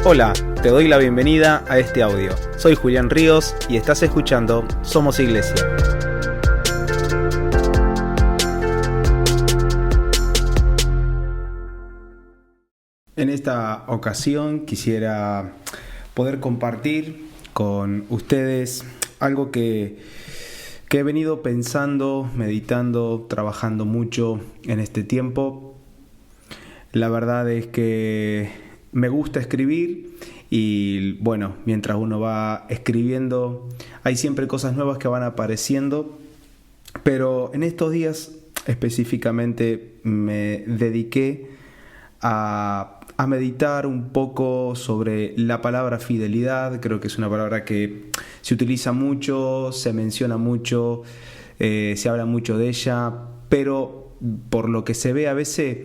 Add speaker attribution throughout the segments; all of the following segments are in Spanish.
Speaker 1: Hola, te doy la bienvenida a este audio. Soy Julián Ríos y estás escuchando Somos Iglesia. En esta ocasión quisiera poder compartir con ustedes algo que he venido pensando, meditando, trabajando mucho en este tiempo. La verdad es que me gusta escribir y bueno, mientras uno va escribiendo hay siempre cosas nuevas que van apareciendo, pero en estos días específicamente me dediqué a meditar un poco sobre la palabra fidelidad. Creo que es una palabra que se utiliza mucho, se menciona mucho, se habla mucho de ella, pero por lo que se ve a veces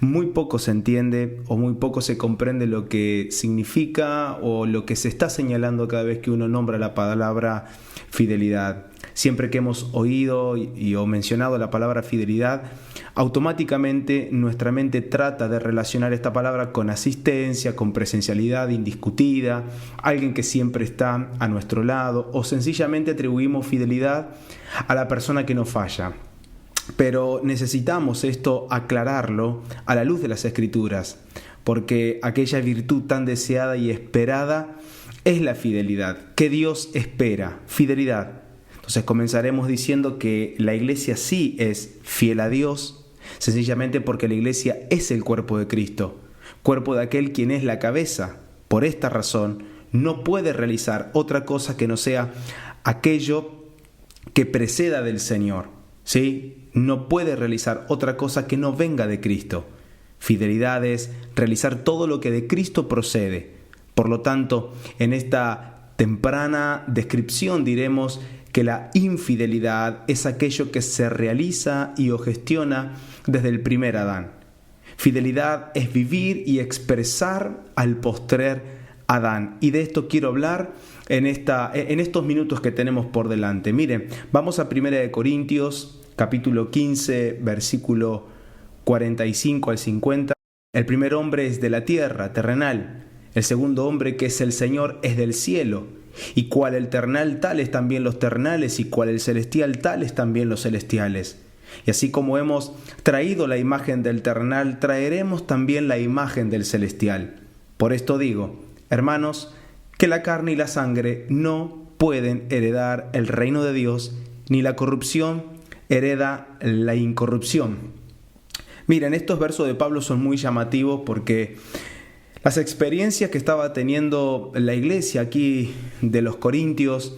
Speaker 1: muy poco se entiende o muy poco se comprende lo que significa o lo que se está señalando cada vez que uno nombra la palabra fidelidad. Siempre que hemos oído o mencionado la palabra fidelidad, automáticamente nuestra mente trata de relacionar esta palabra con asistencia, con presencialidad indiscutida, alguien que siempre está a nuestro lado, o sencillamente atribuimos fidelidad a la persona que no falla. Pero necesitamos esto aclararlo a la luz de las Escrituras, porque aquella virtud tan deseada y esperada es la fidelidad. ¿Qué Dios espera? Fidelidad. Entonces comenzaremos diciendo que la iglesia sí es fiel a Dios, sencillamente porque la iglesia es el cuerpo de Cristo, cuerpo de aquel quien es la cabeza. Por esta razón no puede realizar otra cosa que no sea aquello que preceda del Señor. ¿Sí? No puede realizar otra cosa que no venga de Cristo. Fidelidad es realizar todo lo que de Cristo procede. Por lo tanto, en esta temprana descripción diremos que la infidelidad es aquello que se realiza y o gestiona desde el primer Adán. Fidelidad es vivir y expresar al postrer Adán. Y de esto quiero hablar en estos minutos que tenemos por delante. Miren, vamos a 1 Corintios, capítulo 15, versículo 45 al 50. El primer hombre es de la tierra, terrenal. El segundo hombre, que es el Señor, es del cielo. Y cual el terrenal, tales también los terrenales, y cual el celestial, tales también los celestiales. Y así como hemos traído la imagen del terrenal, traeremos también la imagen del celestial. Por esto digo, hermanos, que la carne y la sangre no pueden heredar el reino de Dios, ni la corrupción hereda la incorrupción. Miren, estos versos de Pablo son muy llamativos porque las experiencias que estaba teniendo la iglesia aquí de los Corintios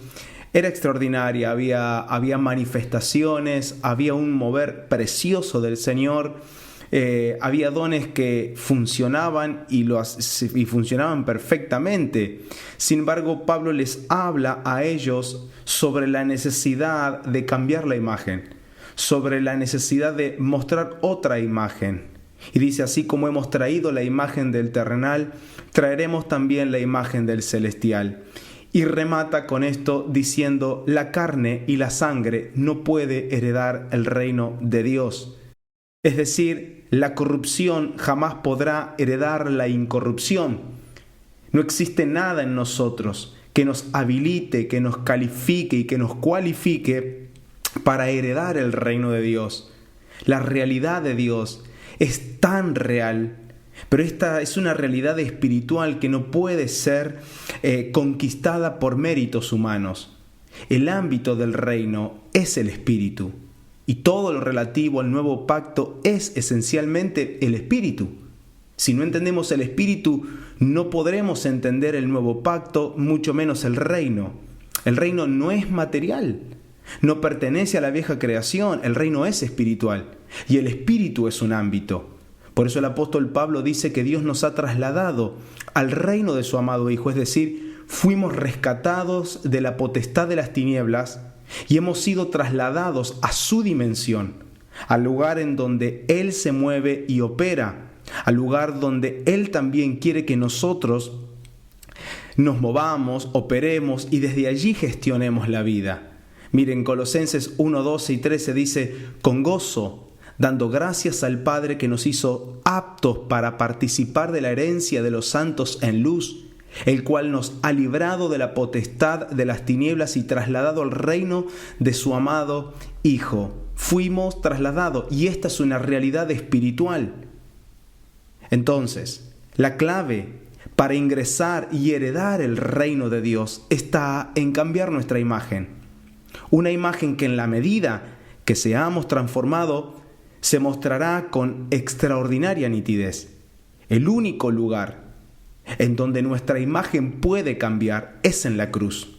Speaker 1: era extraordinaria. Había manifestaciones, había un mover precioso del Señor, había dones que funcionaban y funcionaban perfectamente. Sin embargo, Pablo les habla a ellos sobre la necesidad de cambiar la imagen, sobre la necesidad de mostrar otra imagen. Y dice, así como hemos traído la imagen del terrenal, traeremos también la imagen del celestial. Y remata con esto diciendo, la carne y la sangre no puede heredar el reino de Dios. Es decir, la corrupción jamás podrá heredar la incorrupción. No existe nada en nosotros que nos habilite, que nos califique y que nos cualifique para heredar el reino de Dios. La realidad de Dios es tan real, pero esta es una realidad espiritual que no puede ser conquistada por méritos humanos. El ámbito del reino es el espíritu, y todo lo relativo al nuevo pacto es esencialmente el espíritu. Si no entendemos el espíritu, no podremos entender el nuevo pacto, mucho menos el reino. El reino no es material, no pertenece a la vieja creación, el reino es espiritual y el espíritu es un ámbito. Por eso el apóstol Pablo dice que Dios nos ha trasladado al reino de su amado Hijo, es decir, fuimos rescatados de la potestad de las tinieblas y hemos sido trasladados a su dimensión, al lugar en donde Él se mueve y opera, al lugar donde Él también quiere que nosotros nos movamos, operemos y desde allí gestionemos la vida. Miren, Colosenses 1, 12 y 13 dice, con gozo, dando gracias al Padre que nos hizo aptos para participar de la herencia de los santos en luz el cual nos ha librado de la potestad de las tinieblas y trasladado al reino de su amado Hijo. Fuimos trasladados y esta es una realidad espiritual. Entonces, la clave para ingresar y heredar el reino de Dios está en cambiar nuestra imagen. Una imagen que en la medida que seamos transformados se mostrará con extraordinaria nitidez. El único lugar en donde nuestra imagen puede cambiar es en la cruz.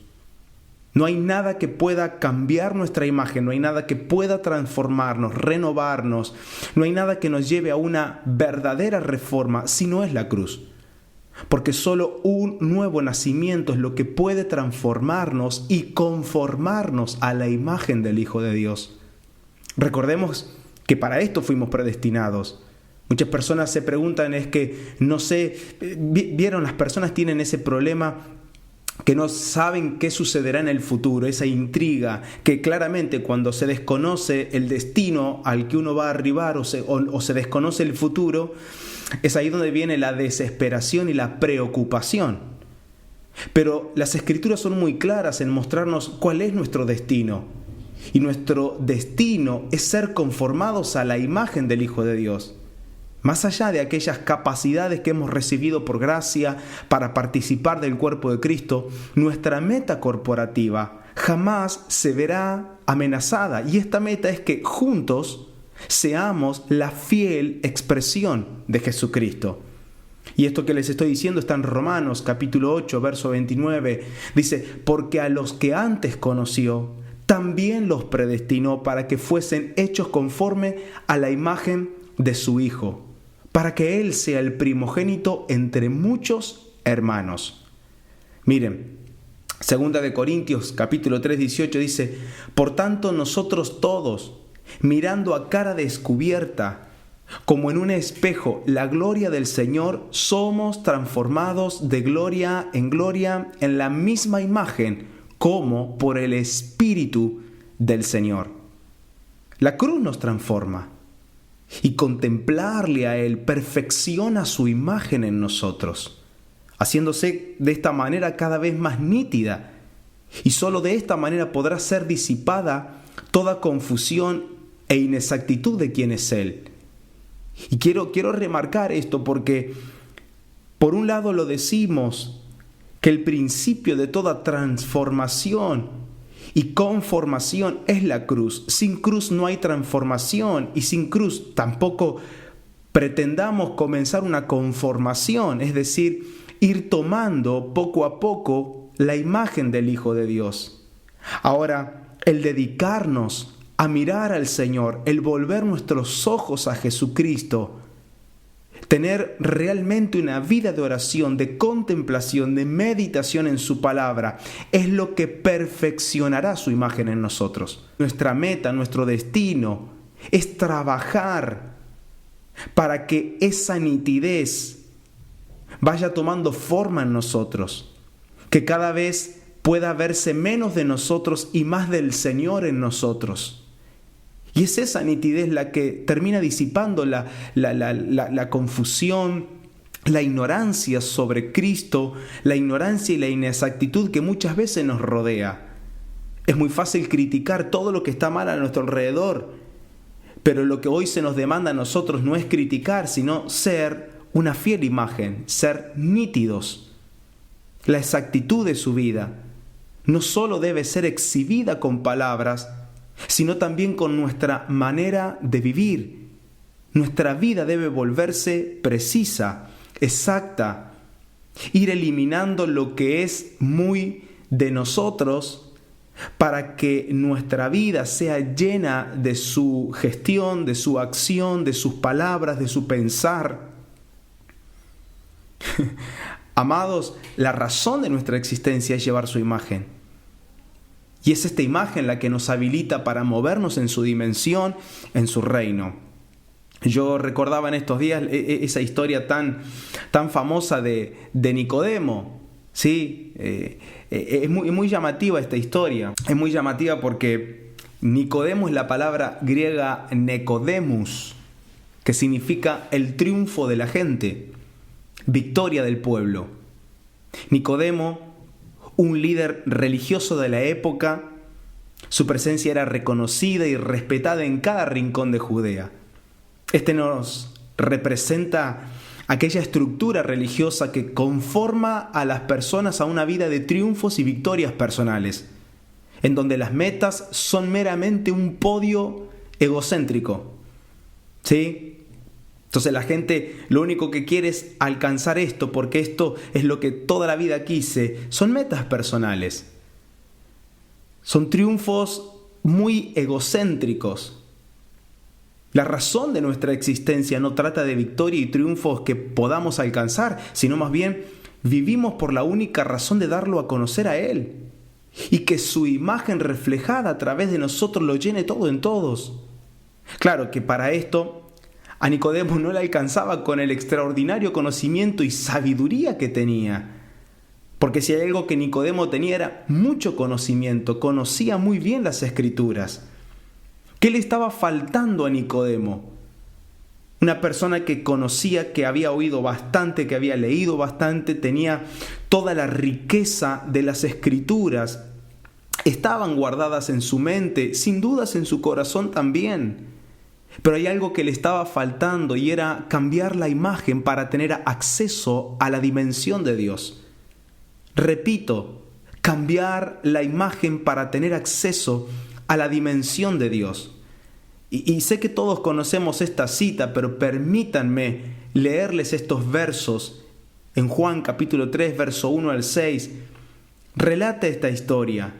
Speaker 1: No hay nada que pueda cambiar nuestra imagen, no hay nada que pueda transformarnos, renovarnos, no hay nada que nos lleve a una verdadera reforma si no es la cruz. Porque solo un nuevo nacimiento es lo que puede transformarnos y conformarnos a la imagen del Hijo de Dios. Recordemos que para esto fuimos predestinados. Muchas personas se preguntan, vieron, las personas tienen ese problema que no saben qué sucederá en el futuro, esa intriga, que claramente cuando se desconoce el destino al que uno va a arribar o se desconoce el futuro, es ahí donde viene la desesperación y la preocupación. Pero las Escrituras son muy claras en mostrarnos cuál es nuestro destino. Y nuestro destino es ser conformados a la imagen del Hijo de Dios. Más allá de aquellas capacidades que hemos recibido por gracia para participar del cuerpo de Cristo, nuestra meta corporativa jamás se verá amenazada. Y esta meta es que juntos seamos la fiel expresión de Jesucristo. Y esto que les estoy diciendo está en Romanos capítulo 8, verso 29. Dice, porque a los que antes conoció, también los predestinó para que fuesen hechos conforme a la imagen de su Hijo, para que Él sea el primogénito entre muchos hermanos. Miren, 2 de Corintios capítulo 3, 18 dice, por tanto nosotros todos, mirando a cara descubierta, como en un espejo, la gloria del Señor, somos transformados de gloria en la misma imagen, como por el Espíritu del Señor. La cruz nos transforma. Y contemplarle a Él perfecciona su imagen en nosotros, haciéndose de esta manera cada vez más nítida. Y solo de esta manera podrá ser disipada toda confusión e inexactitud de quién es Él. Y quiero remarcar esto porque, por un lado lo decimos, que el principio de toda transformación y conformación es la cruz. Sin cruz no hay transformación y sin cruz tampoco pretendamos comenzar una conformación, es decir, ir tomando poco a poco la imagen del Hijo de Dios. Ahora, el dedicarnos a mirar al Señor, el volver nuestros ojos a Jesucristo, tener realmente una vida de oración, de contemplación, de meditación en su palabra, es lo que perfeccionará su imagen en nosotros. Nuestra meta, nuestro destino, es trabajar para que esa nitidez vaya tomando forma en nosotros, que cada vez pueda verse menos de nosotros y más del Señor en nosotros. Y es esa nitidez la que termina disipando la confusión, la ignorancia sobre Cristo, la ignorancia y la inexactitud que muchas veces nos rodea. Es muy fácil criticar todo lo que está mal a nuestro alrededor, pero lo que hoy se nos demanda a nosotros no es criticar, sino ser una fiel imagen, ser nítidos. La exactitud de su vida no solo debe ser exhibida con palabras, sino también con nuestra manera de vivir. Nuestra vida debe volverse precisa, exacta, ir eliminando lo que es muy de nosotros para que nuestra vida sea llena de su gestión, de su acción, de sus palabras, de su pensar. Amados, la razón de nuestra existencia es llevar su imagen. Y es esta imagen la que nos habilita para movernos en su dimensión, en su reino. Yo recordaba en estos días esa historia tan famosa de Nicodemo. ¿Sí? Es muy llamativa esta historia. Es muy llamativa porque Nicodemo es la palabra griega Necodemus, que significa el triunfo de la gente, victoria del pueblo. Nicodemo, un líder religioso de la época, su presencia era reconocida y respetada en cada rincón de Judea. Este nos representa aquella estructura religiosa que conforma a las personas a una vida de triunfos y victorias personales, en donde las metas son meramente un podio egocéntrico. ¿Sí? Entonces la gente lo único que quiere es alcanzar esto, porque esto es lo que toda la vida quise. Son metas personales. Son triunfos muy egocéntricos. La razón de nuestra existencia no trata de victoria y triunfos que podamos alcanzar, sino más bien vivimos por la única razón de darlo a conocer a Él y que su imagen reflejada a través de nosotros lo llene todo en todos. Claro que para esto a Nicodemo no le alcanzaba con el extraordinario conocimiento y sabiduría que tenía. Porque si hay algo que Nicodemo tenía era mucho conocimiento, conocía muy bien las Escrituras. ¿Qué le estaba faltando a Nicodemo? Una persona que conocía, que había oído bastante, que había leído bastante, tenía toda la riqueza de las Escrituras. Estaban guardadas en su mente, sin dudas en su corazón también. Pero hay algo que le estaba faltando y era cambiar la imagen para tener acceso a la dimensión de Dios. Repito, cambiar la imagen para tener acceso a la dimensión de Dios. Y sé que todos conocemos esta cita, pero permítanme leerles estos versos. En Juan capítulo 3, verso 1 al 6, relata esta historia.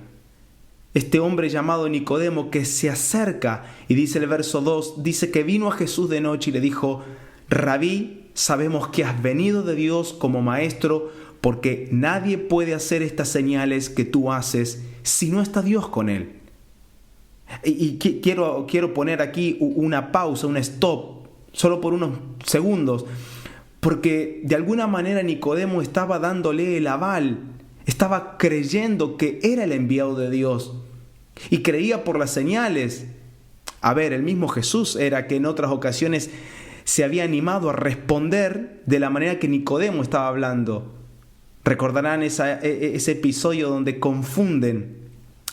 Speaker 1: Este hombre llamado Nicodemo que se acerca, y dice el verso 2, dice que vino a Jesús de noche y le dijo: Rabí, sabemos que has venido de Dios como maestro, porque nadie puede hacer estas señales que tú haces si no está Dios con él. Y quiero poner aquí una pausa, un stop, solo por unos segundos, porque de alguna manera Nicodemo estaba dándole el aval, estaba creyendo que era el enviado de Dios y creía por las señales. A ver, el mismo Jesús era que en otras ocasiones se había animado a responder de la manera que Nicodemo estaba hablando. Recordarán ese episodio donde confunden,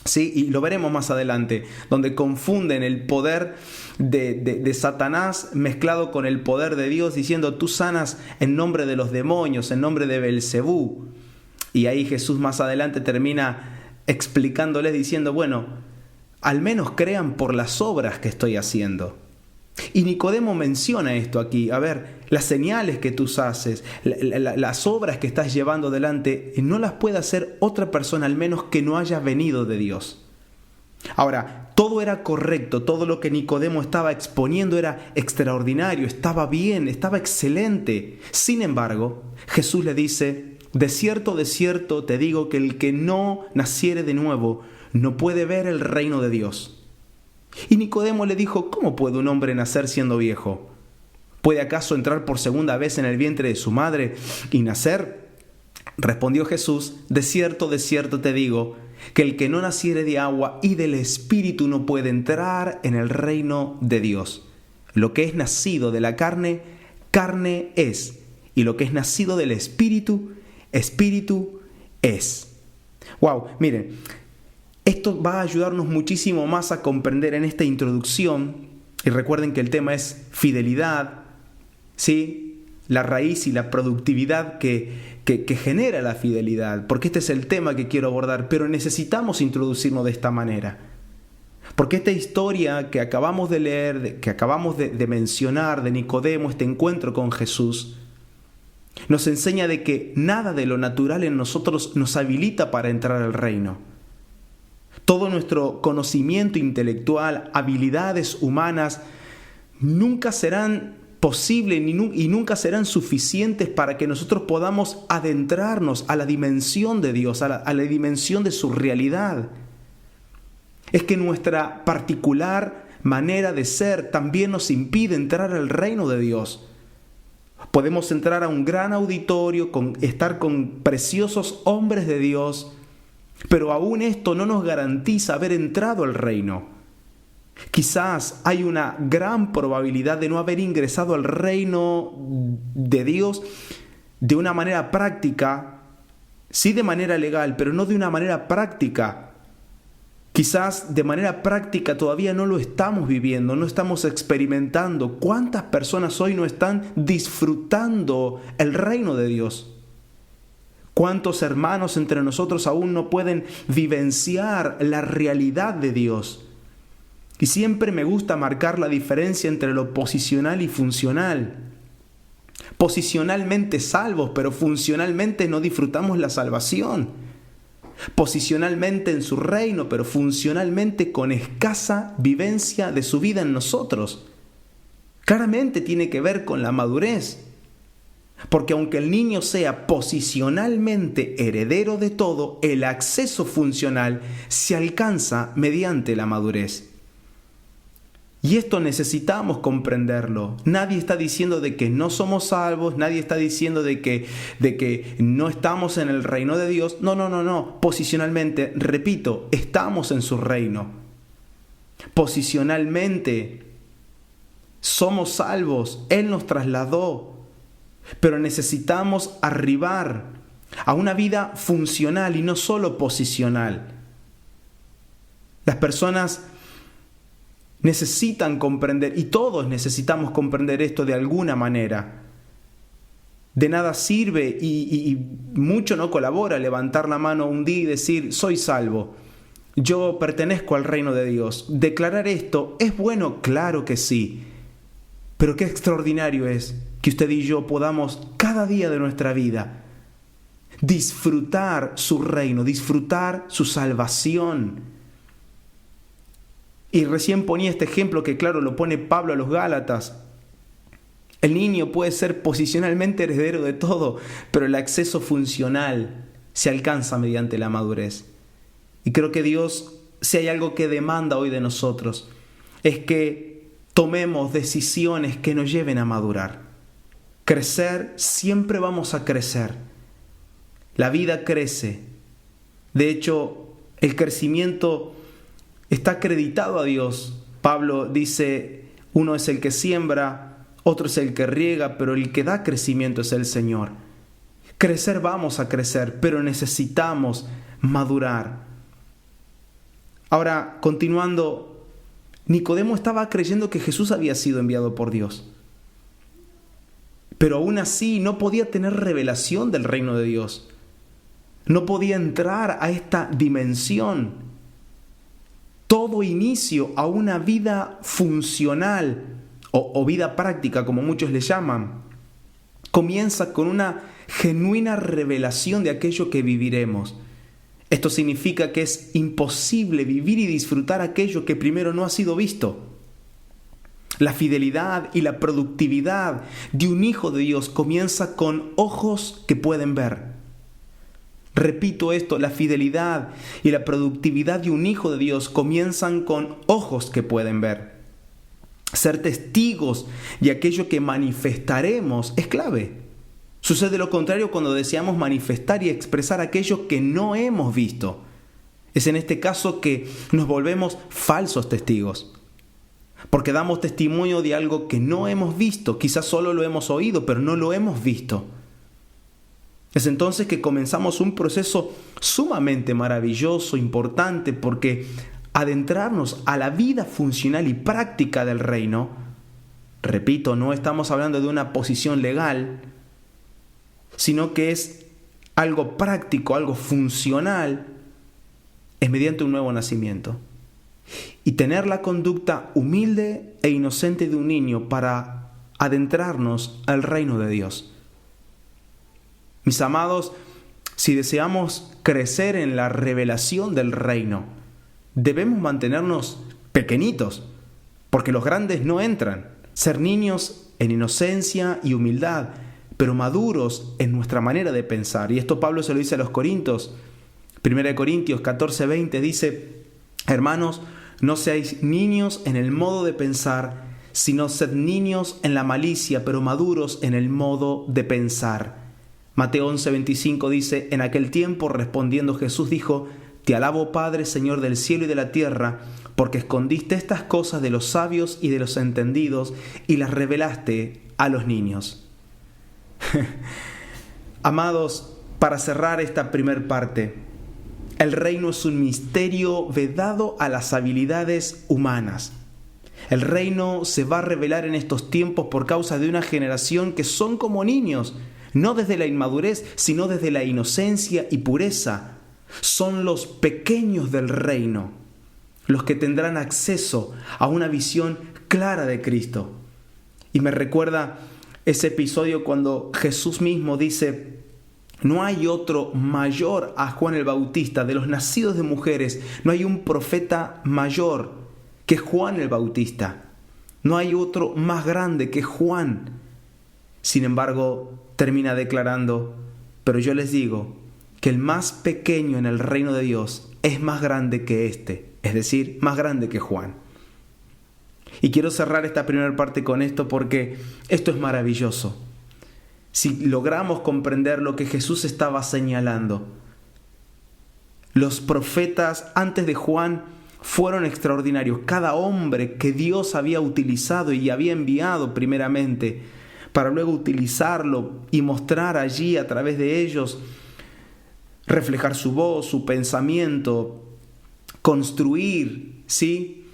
Speaker 1: ¿sí? Y lo veremos más adelante, donde confunden el poder de Satanás mezclado con el poder de Dios, diciendo: tú sanas en nombre de los demonios, en nombre de Belcebú. Y ahí Jesús más adelante termina explicándoles diciendo: bueno, al menos crean por las obras que estoy haciendo. Y Nicodemo menciona esto aquí. A ver, las señales que tú haces, las obras que estás llevando adelante, no las puede hacer otra persona al menos que no haya venido de Dios. Ahora, todo era correcto, todo lo que Nicodemo estaba exponiendo era extraordinario, estaba bien, estaba excelente. Sin embargo, Jesús le dice: de cierto te digo que el que no naciere de nuevo no puede ver el reino de Dios. Y Nicodemo le dijo: ¿cómo puede un hombre nacer siendo viejo? ¿Puede acaso entrar por segunda vez en el vientre de su madre y nacer? Respondió Jesús: de cierto te digo, que el que no naciere de agua y del Espíritu no puede entrar en el reino de Dios. Lo que es nacido de la carne, carne es, y lo que es nacido del Espíritu, Espíritu es. Wow, miren, esto va a ayudarnos muchísimo más a comprender en esta introducción, y recuerden que el tema es fidelidad, ¿sí? La raíz y la productividad que genera la fidelidad, porque este es el tema que quiero abordar, pero necesitamos introducirnos de esta manera. Porque esta historia que acabamos de leer, que acabamos de mencionar de Nicodemo, este encuentro con Jesús, nos enseña de que nada de lo natural en nosotros nos habilita para entrar al reino. Todo nuestro conocimiento intelectual, habilidades humanas, nunca serán posibles y nunca serán suficientes para que nosotros podamos adentrarnos a la dimensión de Dios, a la dimensión de su realidad. Es que nuestra particular manera de ser también nos impide entrar al reino de Dios. Podemos entrar a un gran auditorio, estar con preciosos hombres de Dios, pero aún esto no nos garantiza haber entrado al reino. Quizás hay una gran probabilidad de no haber ingresado al reino de Dios de una manera práctica, sí de manera legal, pero no de una manera práctica. Quizás de manera práctica todavía no lo estamos viviendo, no estamos experimentando. ¿Cuántas personas hoy no están disfrutando el reino de Dios? ¿Cuántos hermanos entre nosotros aún no pueden vivenciar la realidad de Dios? Y siempre me gusta marcar la diferencia entre lo posicional y funcional. Posicionalmente salvos, pero funcionalmente no disfrutamos la salvación. Posicionalmente en su reino, pero funcionalmente con escasa vivencia de su vida en nosotros. Claramente tiene que ver con la madurez. Porque aunque el niño sea posicionalmente heredero de todo, el acceso funcional se alcanza mediante la madurez. Y esto necesitamos comprenderlo. Nadie está diciendo de que no somos salvos, nadie está diciendo de que no estamos en el reino de Dios. No. Posicionalmente, repito, estamos en su reino. Posicionalmente somos salvos, Él nos trasladó, pero necesitamos arribar a una vida funcional y no solo posicional. Las personas necesitan comprender, y todos necesitamos comprender esto de alguna manera. De nada sirve y mucho no colabora levantar la mano un día y decir, soy salvo, yo pertenezco al reino de Dios. Declarar esto es bueno, claro que sí, pero qué extraordinario es que usted y yo podamos cada día de nuestra vida disfrutar su reino, disfrutar su salvación. Y recién ponía este ejemplo que claro lo pone Pablo a los Gálatas. El niño puede ser posicionalmente heredero de todo, pero el acceso funcional se alcanza mediante la madurez. Y creo que Dios, si hay algo que demanda hoy de nosotros, es que tomemos decisiones que nos lleven a madurar. Crecer, siempre vamos a crecer. La vida crece. De hecho, el crecimiento está acreditado a Dios. Pablo dice, uno es el que siembra, otro es el que riega, pero el que da crecimiento es el Señor. Crecer vamos a crecer, pero necesitamos madurar. Ahora, continuando, Nicodemo estaba creyendo que Jesús había sido enviado por Dios. Pero aún así no podía tener revelación del reino de Dios. No podía entrar a esta dimensión. Todo inicio a una vida funcional o vida práctica, como muchos le llaman, comienza con una genuina revelación de aquello que viviremos. Esto significa que es imposible vivir y disfrutar aquello que primero no ha sido visto. La fidelidad y la productividad de un hijo de Dios comienza con ojos que pueden ver. Repito esto, la fidelidad y la productividad de un hijo de Dios comienzan con ojos que pueden ver. Ser testigos de aquello que manifestaremos es clave. Sucede lo contrario cuando deseamos manifestar y expresar aquello que no hemos visto. Es en este caso que nos volvemos falsos testigos. Porque damos testimonio de algo que no hemos visto, quizás solo lo hemos oído, pero no lo hemos visto. Es entonces que comenzamos un proceso sumamente maravilloso, importante, porque adentrarnos a la vida funcional y práctica del reino, repito, no estamos hablando de una posición legal, sino que es algo práctico, algo funcional, es mediante un nuevo nacimiento. Y tener la conducta humilde e inocente de un niño para adentrarnos al reino de Dios. Mis amados, si deseamos crecer en la revelación del reino, debemos mantenernos pequeñitos, porque los grandes no entran. Ser niños en inocencia y humildad, pero maduros en nuestra manera de pensar. Y esto Pablo se lo dice a los Corintios. 1 Corintios 14:20 dice, hermanos, no seáis niños en el modo de pensar, sino sed niños en la malicia, pero maduros en el modo de pensar. Mateo 11:25 dice, en aquel tiempo respondiendo Jesús dijo, te alabo Padre, Señor del cielo y de la tierra, porque escondiste estas cosas de los sabios y de los entendidos y las revelaste a los niños. Amados, para cerrar esta primer parte, el reino es un misterio vedado a las habilidades humanas. El reino se va a revelar en estos tiempos por causa de una generación que son como niños, no desde la inmadurez, sino desde la inocencia y pureza. Son los pequeños del reino, los que tendrán acceso a una visión clara de Cristo. Y me recuerda ese episodio cuando Jesús mismo dice: no hay otro mayor a Juan el Bautista, de los nacidos de mujeres, no hay un profeta mayor que Juan el Bautista. No hay otro más grande que Juan. Sin embargo, termina declarando: pero yo les digo que el más pequeño en el reino de Dios es más grande que este, es decir, más grande que Juan. Y quiero cerrar esta primera parte con esto porque esto es maravilloso. Si logramos comprender lo que Jesús estaba señalando, los profetas antes de Juan fueron extraordinarios. Cada hombre que Dios había utilizado y había enviado primeramente para luego utilizarlo y mostrar allí a través de ellos, reflejar su voz, su pensamiento, construir, ¿sí?,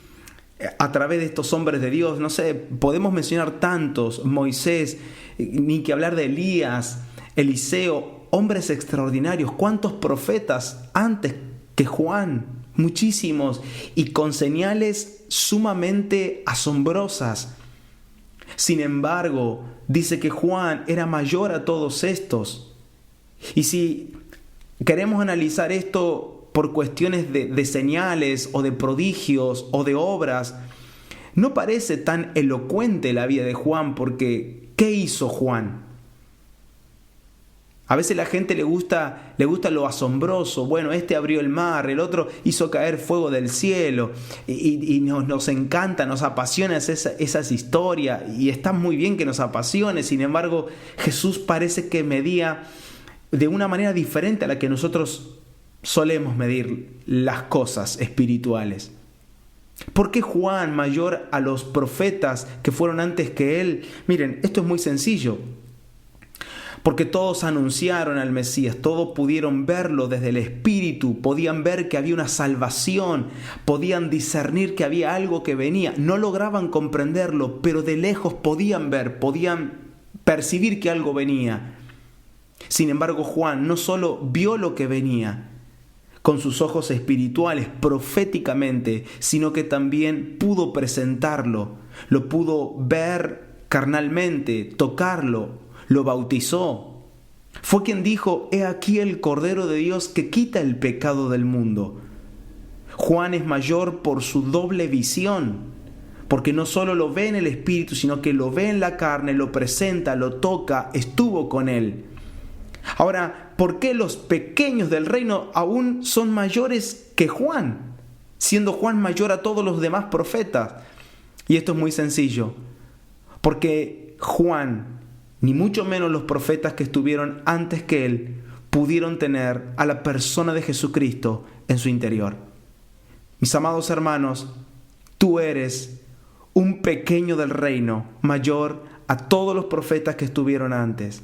Speaker 1: a través de estos hombres de Dios. No sé, podemos mencionar tantos: Moisés, ni que hablar de Elías, Eliseo, hombres extraordinarios. ¿Cuántos profetas antes que Juan? Muchísimos, y con señales sumamente asombrosas. Sin embargo, dice que Juan era mayor a todos estos. Y si queremos analizar esto por cuestiones de señales o de prodigios o de obras, no parece tan elocuente la vida de Juan, porque ¿qué hizo Juan? A veces la gente le gusta lo asombroso. Bueno, este abrió el mar, el otro hizo caer fuego del cielo, y nos encanta, nos apasiona esas historias, y está muy bien que nos apasione. Sin embargo, Jesús parece que medía de una manera diferente a la que nosotros solemos medir las cosas espirituales. ¿Por qué Juan mayor a los profetas que fueron antes que él? Miren, esto es muy sencillo. Porque todos anunciaron al Mesías, todos pudieron verlo desde el Espíritu, podían ver que había una salvación, podían discernir que había algo que venía. No lograban comprenderlo, pero de lejos podían ver, podían percibir que algo venía. Sin embargo, Juan no solo vio lo que venía con sus ojos espirituales, proféticamente, sino que también pudo presentarlo, lo pudo ver carnalmente, tocarlo, lo bautizó. Fue quien dijo: he aquí el Cordero de Dios que quita el pecado del mundo. Juan es mayor por su doble visión, porque no solo lo ve en el Espíritu, sino que lo ve en la carne, lo presenta, lo toca, estuvo con él. Ahora, ¿por qué los pequeños del reino aún son mayores que Juan, siendo Juan mayor a todos los demás profetas? Y esto es muy sencillo, porque Juan, ni mucho menos los profetas que estuvieron antes que él, pudieron tener a la persona de Jesucristo en su interior. Mis amados hermanos, tú eres un pequeño del reino, mayor a todos los profetas que estuvieron antes.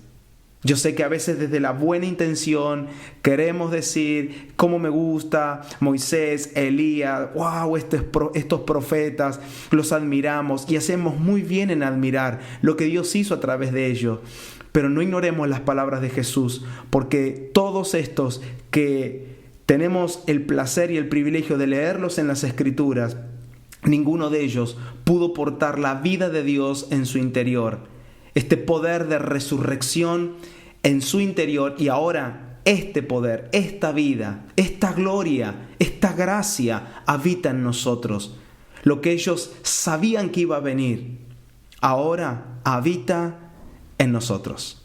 Speaker 1: Yo sé que a veces desde la buena intención queremos decir: cómo me gusta Moisés, Elías, wow, estos profetas, los admiramos, y hacemos muy bien en admirar lo que Dios hizo a través de ellos. Pero no ignoremos las palabras de Jesús, porque todos estos que tenemos el placer y el privilegio de leerlos en las Escrituras, ninguno de ellos pudo portar la vida de Dios en su interior. Este poder de resurrección en su interior, y ahora este poder, esta vida, esta gloria, esta gracia habita en nosotros. Lo que ellos sabían que iba a venir, ahora habita en nosotros.